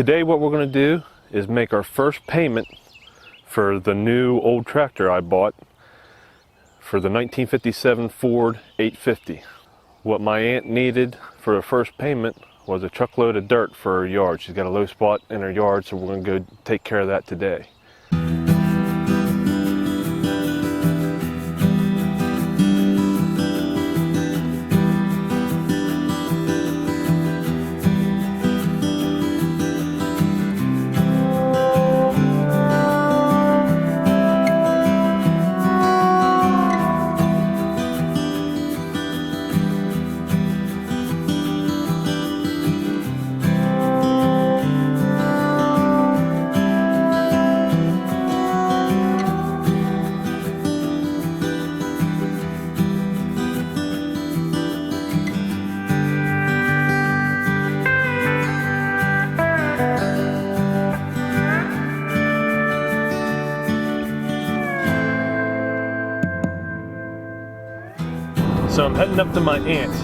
Today what we're going to do is make our first payment for the new old tractor I bought for the 1957 Ford 850. What my aunt needed for the first payment was a truckload of dirt for her yard. She's got a low spot in her yard, so we're going to go take care of that today. So I'm heading up to my aunt's.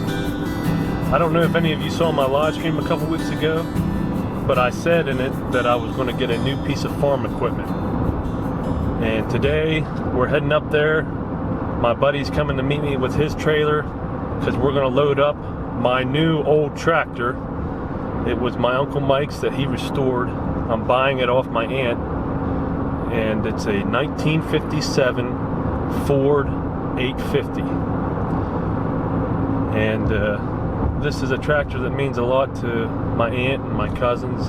I don't know if any of you saw my live stream a couple weeks ago, but I said in it that I was going to get a new piece of farm equipment. And today we're heading up there. My buddy's coming to meet me with his trailer because we're going to load up my new old tractor. It was my Uncle Mike's that he restored. I'm buying it off my aunt, and it's a 1957 Ford 850. And this is a tractor that means a lot to my aunt and my cousins,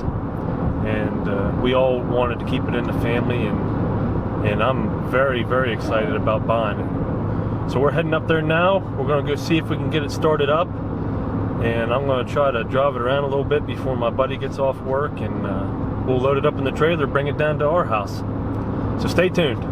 and we all wanted to keep it in the family, and I'm very, very excited about buying it. So we're heading up there now. We're going to go see if we can get it started up, and I'm going to try to drive it around a little bit before my buddy gets off work, and we'll load it up in the trailer, bring it down to our house. So stay tuned.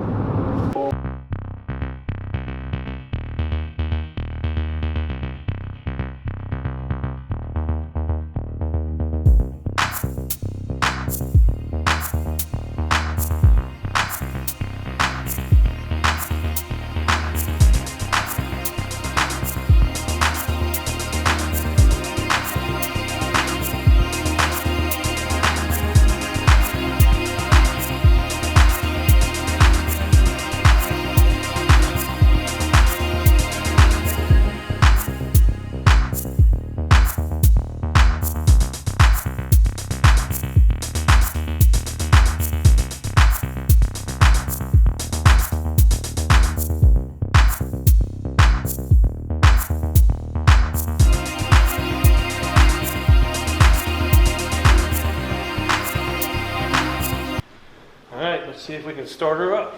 Let's see if we can start her up.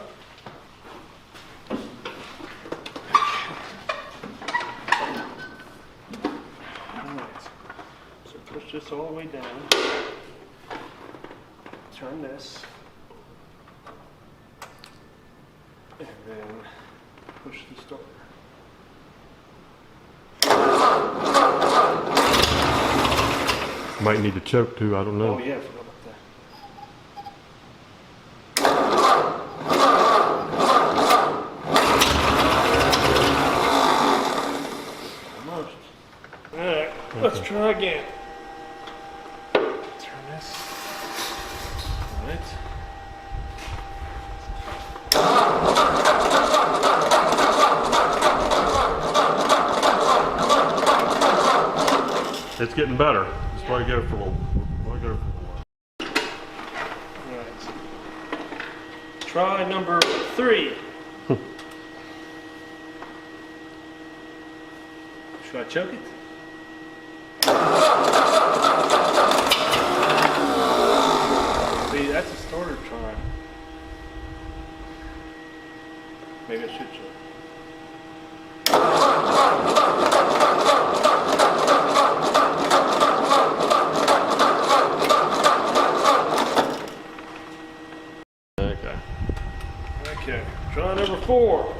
Alright, so push this all the way down. Turn this. And then push the starter. Might need to choke too, I don't know. Oh yeah, I forgot about that. Alright, let's try again. Turn this. Alright. It's getting better. Let's probably go for a little. Alright. Try number 3. Should I choke it? See, that's a starter try. Maybe I should choke. Okay, try number 4.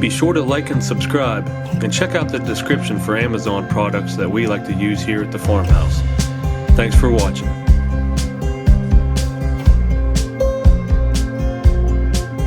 Be sure to like and subscribe, and check out the description for Amazon products that we like to use here at the farmhouse. Thanks for watching.